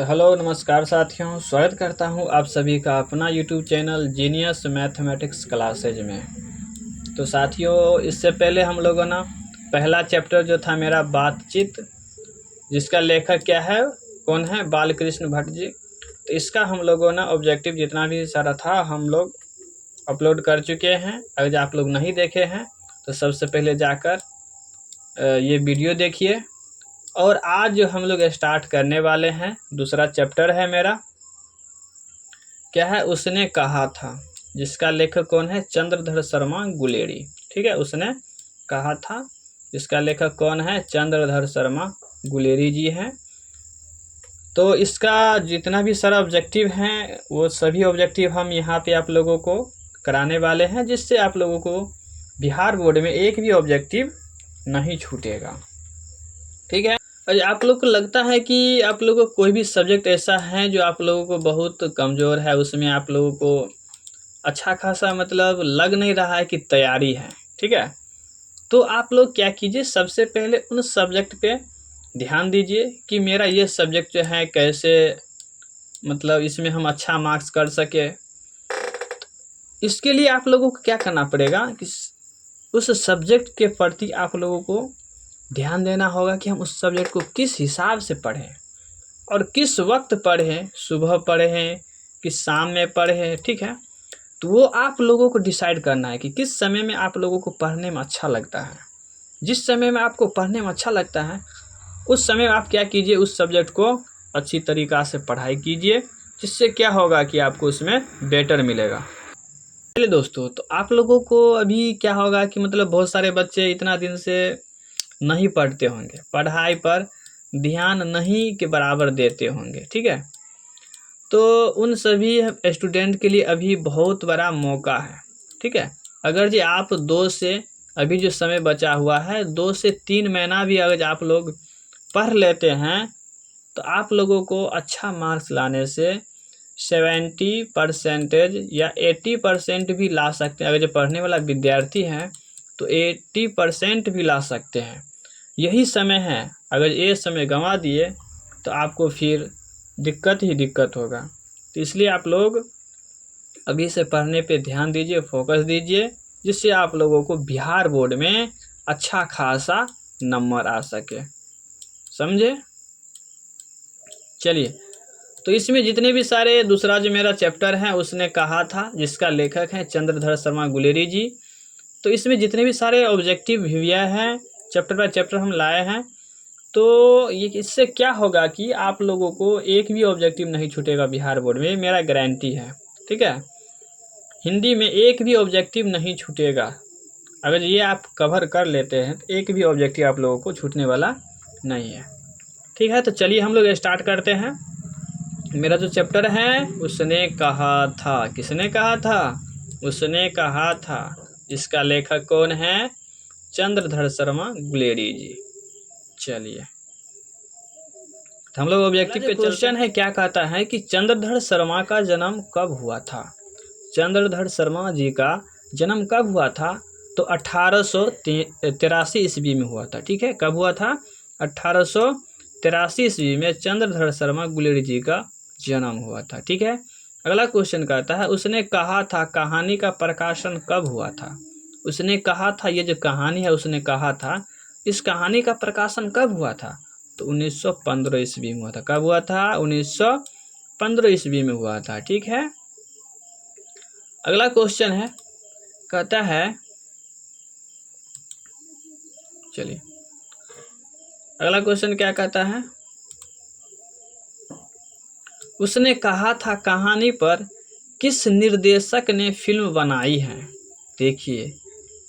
Hello नमस्कार साथियों, स्वागत करता हूं आप सभी का अपना YouTube channel genius mathematics classes में। तो साथियों, इससे पहले हम लोगों ना पहला चैप्टर जो था मेरा बातचीत, जिसका लेखक क्या है, कौन है, बालकृष्ण भट्ट जी। तो इसका हम लोगों ना ऑब्जेक्टिव जितना भी सारा था हम लोग अपलोड कर चुके हैं। अगर आप लोग नहीं देखे हैं तो सबसे पहले जाकर ये वीडियो देखिए। और आज जो हम लोग स्टार्ट करने वाले हैं, दूसरा चैप्टर है मेरा, क्या है, उसने कहा था, जिसका लेखक कौन है, चंद्रधर शर्मा गुलेरी। ठीक है, उसने कहा था, जिसका लेखक कौन है, चंद्रधर शर्मा गुलेरी जी हैं। तो इसका जितना भी सारा ऑब्जेक्टिव हैं वो सभी ऑब्जेक्टिव हम यहाँ पे आप लोगों को कराने वाले हैं, जिससे आप लोगों को बिहार बोर्ड में एक भी ऑब्जेक्टिव नहीं छूटेगा। ठीक है। और आप लोग को लगता है कि आप लोगों को कोई भी सब्जेक्ट ऐसा है जो आप लोगों को बहुत कमज़ोर है, उसमें आप लोगों को अच्छा खासा मतलब लग नहीं रहा है कि तैयारी है। ठीक है, तो आप लोग क्या कीजिए, सबसे पहले उन सब्जेक्ट पे ध्यान दीजिए कि मेरा ये सब्जेक्ट जो है कैसे मतलब इसमें हम अच्छा मार्क्स कर सके। इसके लिए आप लोगों को क्या करना पड़ेगा कि उस सब्जेक्ट के प्रति आप लोगों को ध्यान देना होगा कि हम उस सब्जेक्ट को किस हिसाब से पढ़ें और किस वक्त पढ़ें, सुबह पढ़ें कि शाम में पढ़ें। ठीक है, तो वो आप लोगों को डिसाइड करना है कि किस समय में आप लोगों को पढ़ने में अच्छा लगता है। जिस समय में आपको पढ़ने में अच्छा लगता है उस समय आप क्या कीजिए, उस सब्जेक्ट को अच्छी तरीक़ा से पढ़ाई कीजिए, जिससे क्या होगा कि आपको उसमें बेटर मिलेगा। चलिए दोस्तों, तो आप लोगों को अभी क्या होगा कि मतलब बहुत सारे बच्चे इतना दिन से नहीं पढ़ते होंगे, पढ़ाई पर ध्यान नहीं के बराबर देते होंगे। ठीक है, तो उन सभी स्टूडेंट के लिए अभी बहुत बड़ा मौका है। ठीक है, अगर जी आप 2 से अभी जो समय बचा हुआ है 2 से 3 महीना भी अगर आप लोग पढ़ लेते हैं तो आप लोगों को अच्छा मार्क्स लाने से 70% या 80% भी ला सकते हैं। अगर जो पढ़ने वाला विद्यार्थी हैं तो 80% भी ला सकते हैं। यही समय है, अगर ये समय गंवा दिए तो आपको फिर दिक्कत ही दिक्कत होगा। तो इसलिए आप लोग अभी से पढ़ने पे ध्यान दीजिए, फोकस दीजिए, जिससे आप लोगों को बिहार बोर्ड में अच्छा खासा नंबर आ सके। समझे? चलिए, तो इसमें जितने भी सारे दूसरा जो मेरा चैप्टर है उसने कहा था, जिसका लेखक है चंद्रधर शर्मा गुलेरी जी। तो इसमें जितने भी सारे ऑब्जेक्टिव भैया हैं, चैप्टर बाय चैप्टर हम लाए हैं। तो ये इससे क्या होगा कि आप लोगों को एक भी ऑब्जेक्टिव नहीं छूटेगा बिहार बोर्ड में, मेरा गारंटी है। ठीक है, हिंदी में एक भी ऑब्जेक्टिव नहीं छूटेगा। अगर ये आप कवर कर लेते हैं तो एक भी ऑब्जेक्टिव आप लोगों को छूटने वाला नहीं है। ठीक है, तो चलिए हम लोग स्टार्ट करते हैं। मेरा जो चैप्टर है उसने कहा था, किसने कहा था, उसने कहा था। इसका लेखक कौन है, चंद्रधर शर्मा गुलेरी जी। चलिए, तो हम लोग ऑब्जेक्टिव पे क्वेश्चन है, क्या कहता है कि चंद्रधर शर्मा का जन्म कब हुआ था। चंद्रधर शर्मा जी का जन्म कब हुआ था, तो 1883 ईस्वी में हुआ था। ठीक है, कब हुआ था, 1883 ईस्वी में चंद्रधर शर्मा गुलेरी जी का जन्म हुआ था। ठीक है, अगला क्वेश्चन कहता है, उसने कहा था कहानी का प्रकाशन कब हुआ था। उसने कहा था, ये जो कहानी है उसने कहा था, इस कहानी का प्रकाशन कब हुआ था, तो 1915 ईस्वी में हुआ था। कब हुआ था, 1915 ईस्वी में हुआ था। ठीक है, अगला क्वेश्चन है, कहता है, चलिए अगला क्वेश्चन क्या कहता है, उसने कहा था कहानी पर किस निर्देशक ने फिल्म बनाई है। देखिए,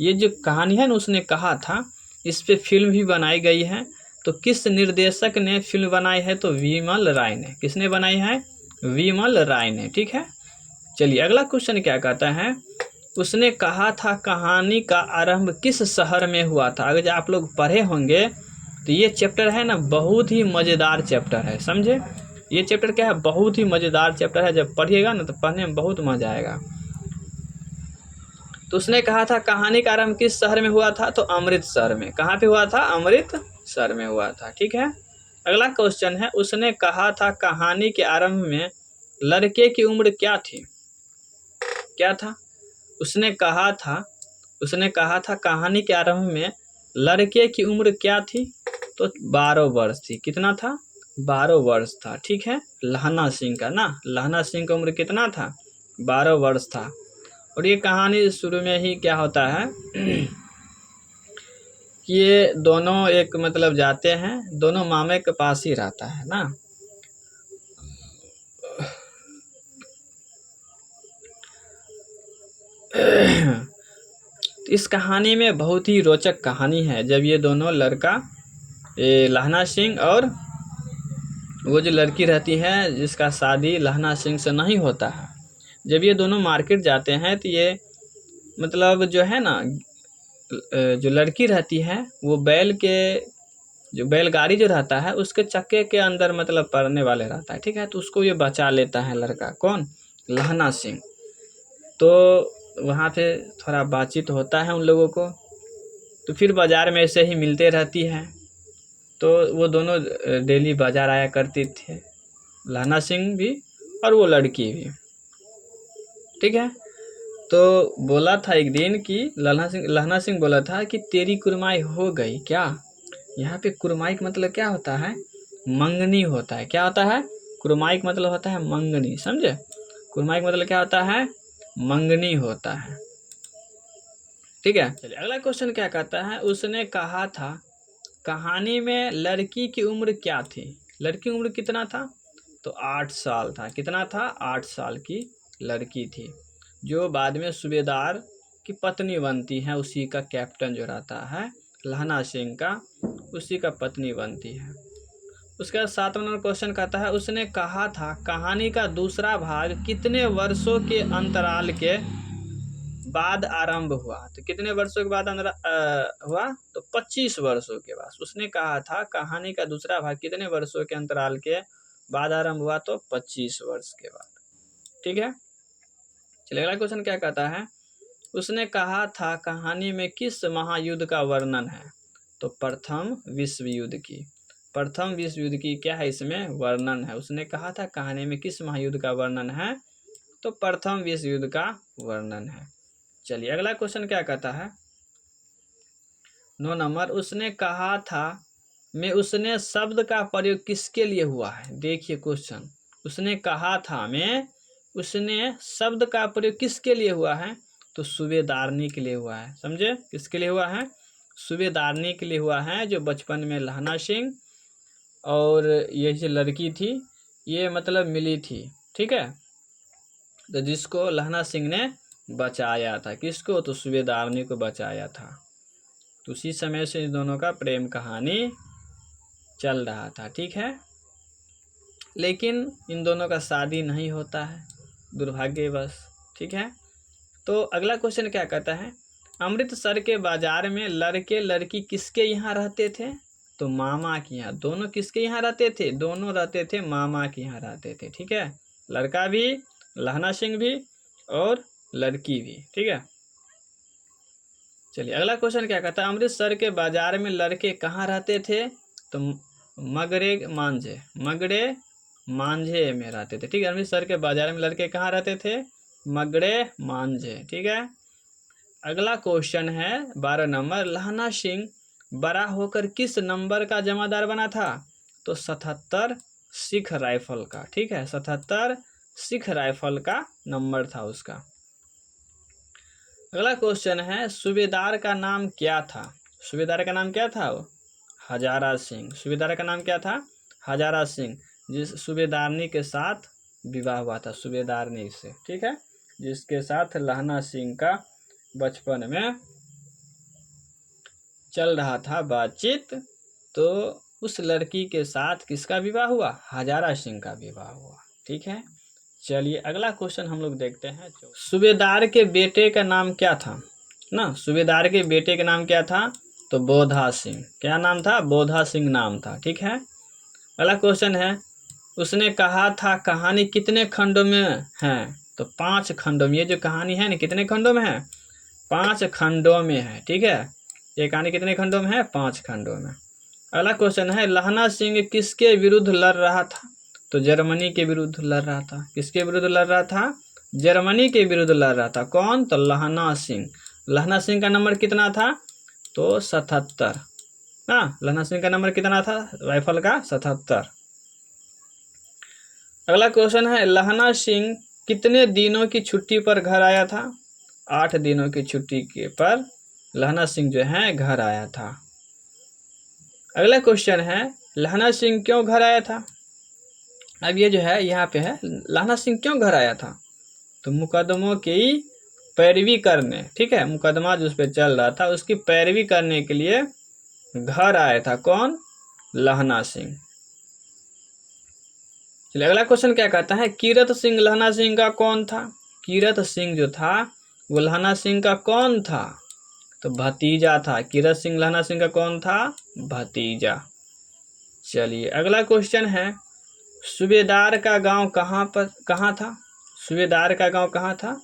ये जो कहानी है ना उसने कहा था, इस पे फिल्म भी बनाई गई है। तो किस निर्देशक ने फिल्म बनाई है, तो विमल राय ने। किसने बनाई है, विमल राय ने। ठीक है, चलिए अगला क्वेश्चन क्या कहता है, उसने कहा था कहानी का आरंभ किस शहर में हुआ था। अगर आप लोग पढ़े होंगे तो ये चैप्टर है ना बहुत ही मज़ेदार चैप्टर है। समझे, ये चैप्टर क्या है, बहुत ही मज़ेदार चैप्टर है। जब पढ़िएगा ना तो पढ़ने में बहुत मज़ा आएगा। तो उसने कहा था कहानी का आरंभ किस शहर में हुआ था, तो अमृतसर में। कहाँ पे हुआ था, अमृतसर में हुआ था। ठीक है, अगला क्वेश्चन है, उसने कहा था कहानी के आरंभ में लड़के की उम्र क्या थी? क्या था? उसने कहा था कहानी के आरंभ में लड़के की उम्र क्या थी? तो 12 वर्ष थी। कितना था? 12 वर्ष था। ठीक है, लहना सिंह का ना, लहना सिंह का उम्र कितना था? 12 वर्ष था। और ये कहानी शुरू में ही क्या होता है कि ये दोनों एक मतलब जाते हैं, दोनों मामे के पास ही रहता है ना। इस कहानी में बहुत ही रोचक कहानी है। जब ये दोनों लड़का, ये लहना सिंह और वो जो लड़की रहती है जिसका शादी लहना सिंह से नहीं होता है, जब ये दोनों मार्केट जाते हैं तो ये मतलब जो है ना, जो लड़की रहती है वो बैल के, जो बैलगाड़ी जो रहता है उसके चक्के के अंदर मतलब पड़ने वाले रहता है। ठीक है, तो उसको ये बचा लेता है लड़का। कौन? लहना सिंह। तो वहाँ पे थोड़ा बातचीत होता है उन लोगों को, तो फिर बाज़ार में ऐसे ही मिलते रहती है। तो वो दोनों डेली बाज़ार आया करती थे, लहना सिंह भी और वो लड़की भी। ठीक है, तो बोला था एक दिन कि लहना सिंह बोला था कि तेरी कुरमाई हो गई क्या? यहाँ पे कुरमाई का मतलब क्या होता है? मंगनी होता है। क्या होता है? कुरमाई का मतलब होता है मंगनी। समझे? कुरमाई का मतलब क्या होता है? मंगनी होता है। ठीक है, चलिए अगला क्वेश्चन क्या कहता है, उसने कहा था कहानी में लड़की की उम्र क्या थी? लड़की की उम्र कितना था? तो 8 साल था। कितना था? 8 साल की लड़की थी, जो बाद में सूबेदार की पत्नी बनती है। उसी का कैप्टन जो रहता है लहना सिंह का, उसी का पत्नी बनती है। उसका 7वां नंबर क्वेश्चन कहता है, उसने कहा था कहानी का दूसरा भाग कितने वर्षों के अंतराल के बाद आरंभ हुआ? तो कितने वर्षों के बाद हुआ? तो 25 वर्षों के बाद। उसने कहा था कहानी का दूसरा भाग कितने वर्षों के अंतराल के बाद आरंभ हुआ? तो 25 वर्ष के बाद। ठीक है, चलिए अगला क्वेश्चन क्या कहता है, उसने कहा था कहानी में किस महायुद्ध का वर्णन है? तो प्रथम विश्व युद्ध की। प्रथम विश्व युद्ध की क्या है इसमें? वर्णन है। उसने कहा था कहानी में किस महायुद्ध का वर्णन है? तो प्रथम विश्व युद्ध का वर्णन है। चलिए अगला क्वेश्चन क्या कहता है, 9 नंबर, उसने कहा था में उसने शब्द का प्रयोग किसके लिए हुआ है? देखिए क्वेश्चन, उसने कहा था में उसने शब्द का प्रयोग किसके लिए हुआ है? तो सूबेदारनी के लिए हुआ है। समझे? किसके लिए हुआ है? सूबेदारनी के लिए हुआ है, जो बचपन में लहना सिंह और ये जो लड़की थी ये मतलब मिली थी। ठीक है, तो जिसको लहना सिंह ने बचाया था। किसको? तो सूबेदारनी को बचाया था। तो उसी समय से इन दोनों का प्रेम कहानी चल रहा था। ठीक है, लेकिन इन दोनों का शादी नहीं होता है, दुर्भाग्यवश। ठीक है, तो अगला क्वेश्चन क्या कहता है, अमृतसर के बाजार में लड़के लड़की किसके यहाँ रहते थे? तो मामा के यहाँ। दोनों किसके यहाँ रहते थे? दोनों रहते थे मामा के यहाँ रहते थे। ठीक है, लड़का भी, लहना सिंह भी और लड़की भी। ठीक है, चलिए अगला क्वेश्चन क्या कहता है, अमृतसर के बाजार में लड़के कहाँ रहते थे? तो मगरे मांझे में रहते थे। ठीक है, अमृतसर के बाजार में लड़के कहाँ रहते थे? मगरे मांझे। ठीक है, अगला क्वेश्चन है 12 नंबर, लहना सिंह बड़ा होकर किस नंबर का जमादार बना था? तो 77 सिख राइफल का। ठीक है, 77 सिख राइफल का नंबर था उसका। अगला क्वेश्चन है, सूबेदार का नाम क्या था? सूबेदार का नाम क्या था? हजारा सिंह। सूबेदार का नाम क्या था? हजारा सिंह, जिस सूबेदारनी के साथ विवाह हुआ था, सूबेदारनी से। ठीक है, जिसके साथ लहना सिंह का बचपन में चल रहा था बातचीत, तो उस लड़की के साथ किसका विवाह हुआ? हजारा सिंह का विवाह हुआ। ठीक है, चलिए अगला क्वेश्चन हम लोग देखते हैं। सूबेदार के बेटे का नाम क्या था ना? सूबेदार के बेटे का नाम क्या था? तो बोधा सिंह। क्या नाम था? बोधा सिंह नाम था। ठीक है, अगला क्वेश्चन है, उसने कहा था कहानी कितने खंडों में है? तो 5 खंडों में। ये जो कहानी है ना, कितने खंडों में है? 5 खंडों में है। ठीक है, ये कहानी कितने खंडों में है? 5 खंडों में। अगला क्वेश्चन है, लहना सिंह किसके विरुद्ध लड़ रहा था? तो जर्मनी के विरुद्ध लड़ रहा था। किसके विरुद्ध लड़ रहा था? जर्मनी के विरुद्ध लड़ रहा था। कौन? तो लहना सिंह। लहना सिंह का नंबर कितना था? तो 77। हाँ, लहना सिंह का नंबर कितना था राइफल का? 77। अगला क्वेश्चन है, लहना सिंह कितने दिनों की छुट्टी पर घर आया था? 8 दिनों की छुट्टी के पर लहना सिंह जो है घर आया था। अगला क्वेश्चन है, लहना सिंह क्यों घर आया था? अब ये जो है यहाँ पे है, लहना सिंह क्यों घर आया था? तो मुकदमों की पैरवी करने, ठीक है, मुकदमा जो उस पर चल रहा था उसकी पैरवी करने के लिए घर आया था। कौन? लहना सिंह। चलिए अगला क्वेश्चन क्या कहता है, कीरत सिंह लहना सिंह का कौन था? कीरत सिंह जो था वो लहना सिंह का कौन था? तो भतीजा था। कीरत सिंह लहना सिंह का कौन था? भतीजा। चलिए अगला क्वेश्चन है, सूबेदार का गांव कहाँ था? सूबेदार का गांव कहाँ था?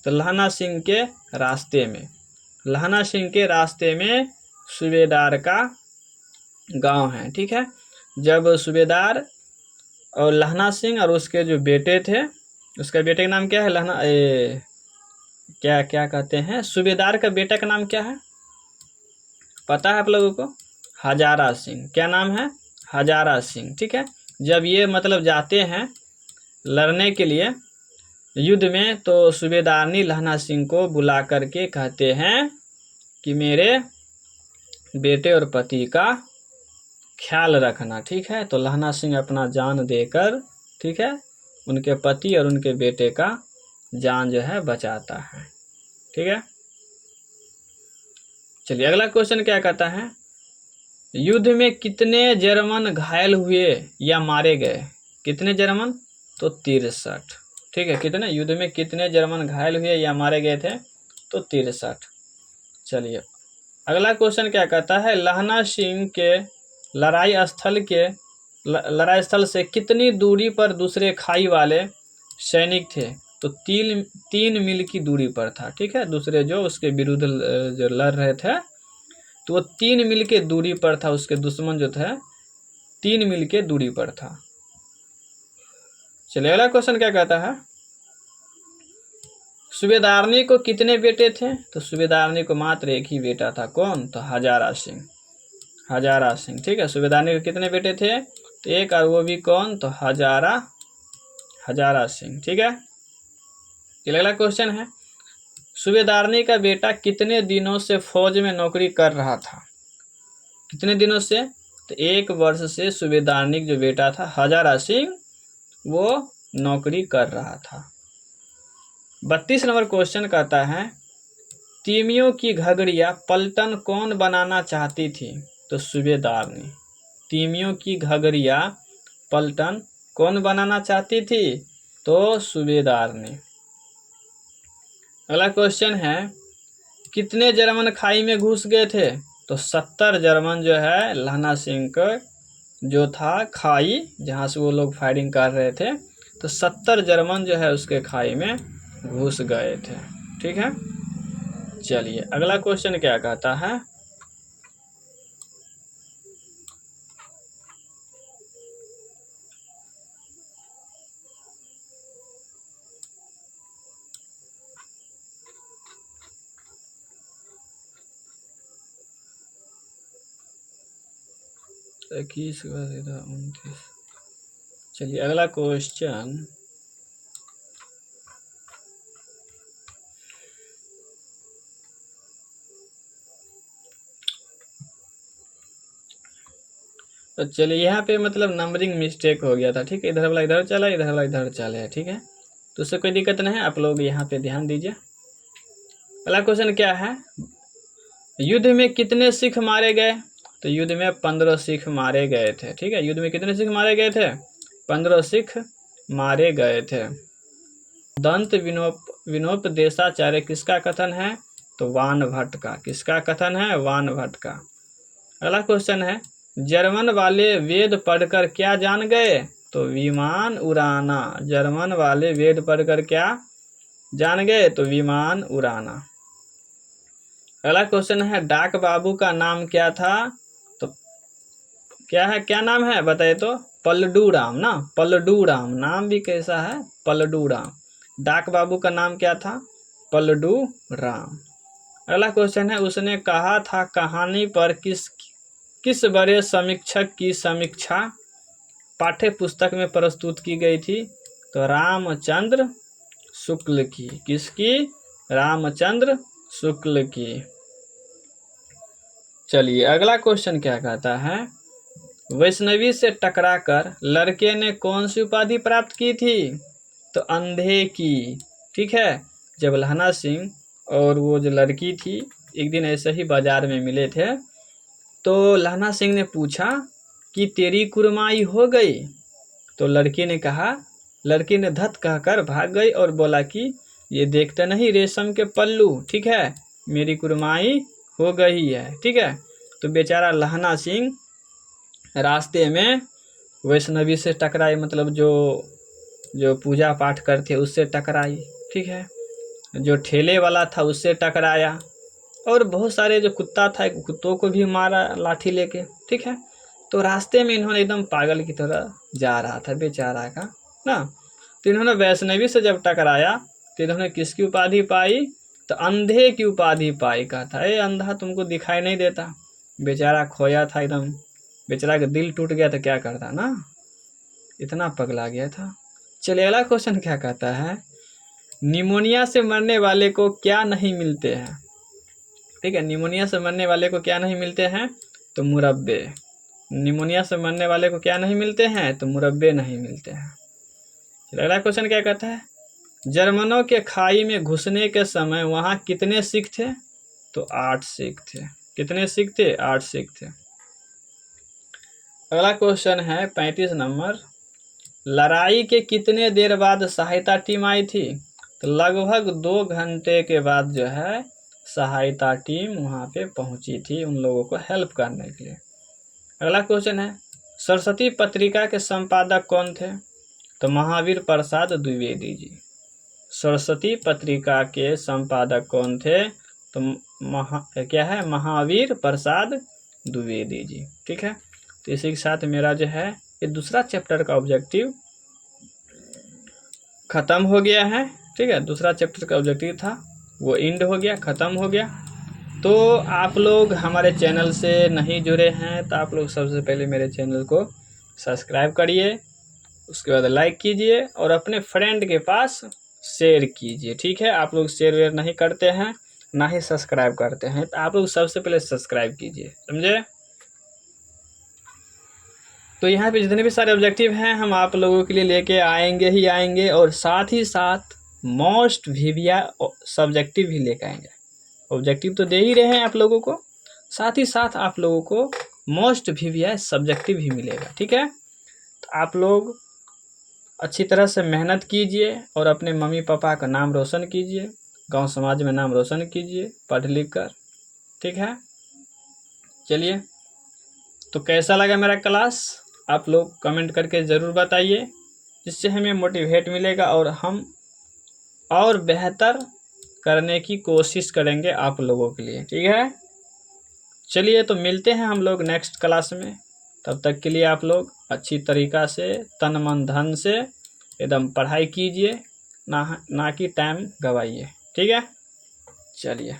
तो लहना सिंह के रास्ते में। लहना सिंह के रास्ते में सूबेदार का गांव है, ठीक है। जब सूबेदार और लहना सिंह और उसके जो बेटे थे, उसका बेटे का नाम क्या है? क्या क्या कहते हैं, सूबेदार का बेटा का नाम क्या है पता है आप लोगों को? हजारा सिंह। क्या नाम है? हजारा सिंह, ठीक है। जब ये मतलब जाते हैं लड़ने के लिए युद्ध में, तो सूबेदारनी लहना सिंह को बुला करके कहते हैं कि मेरे बेटे और पति का ख्याल रखना, ठीक है। तो लहना सिंह अपना जान देकर, ठीक है, उनके पति और उनके बेटे का जान जो है बचाता है, ठीक है। चलिए अगला क्वेश्चन क्या कहता है, युद्ध में कितने जर्मन घायल हुए या मारे गए? कितने जर्मन? तो 63, ठीक है। कितने? युद्ध में कितने जर्मन घायल हुए या मारे गए थे? तो 63। चलिए अगला क्वेश्चन क्या कहता है, लहना सिंह के लड़ाई स्थल से कितनी दूरी पर दूसरे खाई वाले सैनिक थे? तो 3 मील की दूरी पर था, ठीक है। दूसरे जो उसके विरुद्ध जो लड़ रहे थे, तो वो 3 मील के दूरी पर था। उसके दुश्मन जो थे 3 मील के दूरी पर था। चलिए अगला क्वेश्चन क्या कहता है, सूबेदारनी को कितने बेटे थे? तो सूबेदारनी को मात्र एक ही बेटा था। कौन? तो हजारा सिंह। हजारा सिंह, ठीक है। सूबेदारनी के कितने बेटे थे? तो एक, और वो भी कौन? तो हजारा सिंह, ठीक है। चलिए अगला क्वेश्चन है, सूबेदारनी का बेटा कितने दिनों से फौज में नौकरी कर रहा था? कितने दिनों से? तो 1 वर्ष से सूबेदारनी जो बेटा था हजारा सिंह वो नौकरी कर रहा था। 32 नंबर क्वेश्चन कहता है, तीमियों की घघरिया पलटन कौन बनाना चाहती थी? तो सूबेदारनी। तीमियों की घघरिया पलटन कौन बनाना चाहती थी? तो सूबेदारनी। अगला क्वेश्चन है, कितने जर्मन खाई में घुस गए थे? तो 70 जर्मन जो है लहना सिंह का जो था खाई, जहाँ से वो लोग फायरिंग कर रहे थे, तो 70 जर्मन जो है उसके खाई में घुस गए थे, ठीक है। चलिए अगला क्वेश्चन क्या कहता है, इक्कीस 29। चलिए अगला क्वेश्चन, तो चलिए यहाँ पे मतलब नंबरिंग मिस्टेक हो गया था, ठीक है। इधर वाला इधर चला, इधर वाला इधर चले, ठीक है। तो उससे कोई दिक्कत नहीं है, आप लोग यहाँ पे ध्यान दीजिए। अगला क्वेश्चन क्या है, युद्ध में कितने सिख मारे गए? तो युद्ध में 15 सिख मारे गए थे, ठीक है। युद्ध में कितने सिख मारे गए थे? 15 सिख मारे गए थे। दंत विनोपदेशाचार्य किसका कथन है? तो वान भट्ट का। किसका कथन है? वान भट्ट का। अगला क्वेश्चन है, जर्मन वाले वेद पढ़कर क्या जान गए? तो विमान उड़ाना। जर्मन वाले वेद पढ़कर क्या जान गए? तो विमान उड़ाना। अगला क्वेश्चन है, डाक बाबू का नाम क्या था? तो क्या है, क्या नाम है बताइए तो? पलडू राम ना, पलडू राम, नाम भी कैसा है, पलडू राम। डाक बाबू का नाम क्या था? पलडू राम। अगला क्वेश्चन है, उसने कहा था कहानी पर किस बड़े समीक्षक की समीक्षा पाठ्य पुस्तक में प्रस्तुत की गई थी? तो रामचंद्र शुक्ल की। किसकी? रामचंद्र शुक्ल की। चलिए अगला क्वेश्चन क्या कहता है, वैष्णवी से टकराकर लड़के ने कौन सी उपाधि प्राप्त की थी? तो अंधे की। ठीक है, जब लहना सिंह और वो जो लड़की थी एक दिन ऐसे ही बाजार में मिले थे, तो लहना सिंह ने पूछा कि तेरी कुरमाई हो गई? तो लड़की ने कहा, लड़की ने धत कहकर भाग गई और बोला कि ये देखते नहीं रेशम के पल्लू, ठीक है, मेरी कुरमाई हो गई है। ठीक है, तो बेचारा लहना सिंह रास्ते में वैष्णवी से टकराई, मतलब जो पूजा पाठ करते उससे टकराई। ठीक है, जो ठेले वाला था उससे टकराया, और बहुत सारे जो कुत्ता था कुत्तों को भी मारा लाठी लेके। ठीक है, तो रास्ते में इन्होंने एकदम पागल की तरह जा रहा था बेचारा का ना, तो इन्होंने वैष्णवी से जब टकराया तो इन्होंने किसकी उपाधि पाई? तो अंधे की उपाधि पाई। कहता है अंधा तुमको दिखाई नहीं देता। बेचारा खोया था एकदम, बेचारा का दिल टूट गया तो क्या करता ना, इतना पगला गया था। चलिए अगला क्वेश्चन क्या कहता है, निमोनिया से मरने वाले को क्या नहीं मिलते हैं? ठीक है, निमोनिया से मरने वाले को क्या नहीं मिलते हैं? तो मुरब्बे। निमोनिया से मरने वाले को क्या नहीं मिलते हैं? तो मुरब्बे नहीं मिलते हैं। अगला क्वेश्चन क्या कहता है, जर्मनों के खाई में घुसने के समय वहां कितने सिख थे? तो 8 सिख थे। कितने सिख थे? 8 सिख थे। अगला क्वेश्चन है 35 नंबर, लड़ाई के कितने देर बाद सहायता टीम आई थी? तो लगभग 2 घंटे के बाद जो है सहायता टीम वहां पे पहुंची थी उन लोगों को हेल्प करने के लिए। अगला क्वेश्चन है, सरस्वती पत्रिका के संपादक कौन थे? तो महावीर प्रसाद द्विवेदी जी। सरस्वती पत्रिका के संपादक कौन थे? तो क्या है, महावीर प्रसाद द्विवेदी जी। ठीक है, तो इसी के साथ मेरा जो है ये दूसरा चैप्टर का ऑब्जेक्टिव खत्म हो गया है। ठीक है, दूसरा चैप्टर का ऑब्जेक्टिव था वो एंड हो गया, खत्म हो गया। तो आप लोग हमारे चैनल से नहीं जुड़े हैं तो आप लोग सबसे पहले मेरे चैनल को सब्सक्राइब करिए, उसके बाद लाइक कीजिए और अपने फ्रेंड के पास शेयर कीजिए। ठीक है, आप लोग शेयर वेयर नहीं करते हैं ना ही सब्सक्राइब करते हैं, तो आप लोग सबसे पहले सब्सक्राइब कीजिए, समझे? तो यहाँ पे जितने भी सारे ऑब्जेक्टिव हैं हम आप लोगों के लिए लेके आएंगे ही आएंगे, और साथ ही साथ मोस्ट वीविया सब्जेक्टिव भी लेके आएंगे। ऑब्जेक्टिव तो दे ही रहे हैं आप लोगों को, साथ ही साथ आप लोगों को मोस्ट वीविया सब्जेक्टिव भी मिलेगा। ठीक है, तो आप लोग अच्छी तरह से मेहनत कीजिए और अपने मम्मी पापा का नाम रोशन कीजिए, गांव समाज में नाम रोशन कीजिए पढ़ लिख कर। ठीक है, चलिए, तो कैसा लगा मेरा क्लास आप लोग कमेंट करके ज़रूर बताइए, जिससे हमें मोटिवेट मिलेगा और हम और बेहतर करने की कोशिश करेंगे आप लोगों के लिए। ठीक है, चलिए तो मिलते हैं हम लोग नेक्स्ट क्लास में। तब तक के लिए आप लोग अच्छी तरीक़ा से तन मन धन से एकदम पढ़ाई कीजिए, ना कि टाइम गवाइए। ठीक है, चलिए।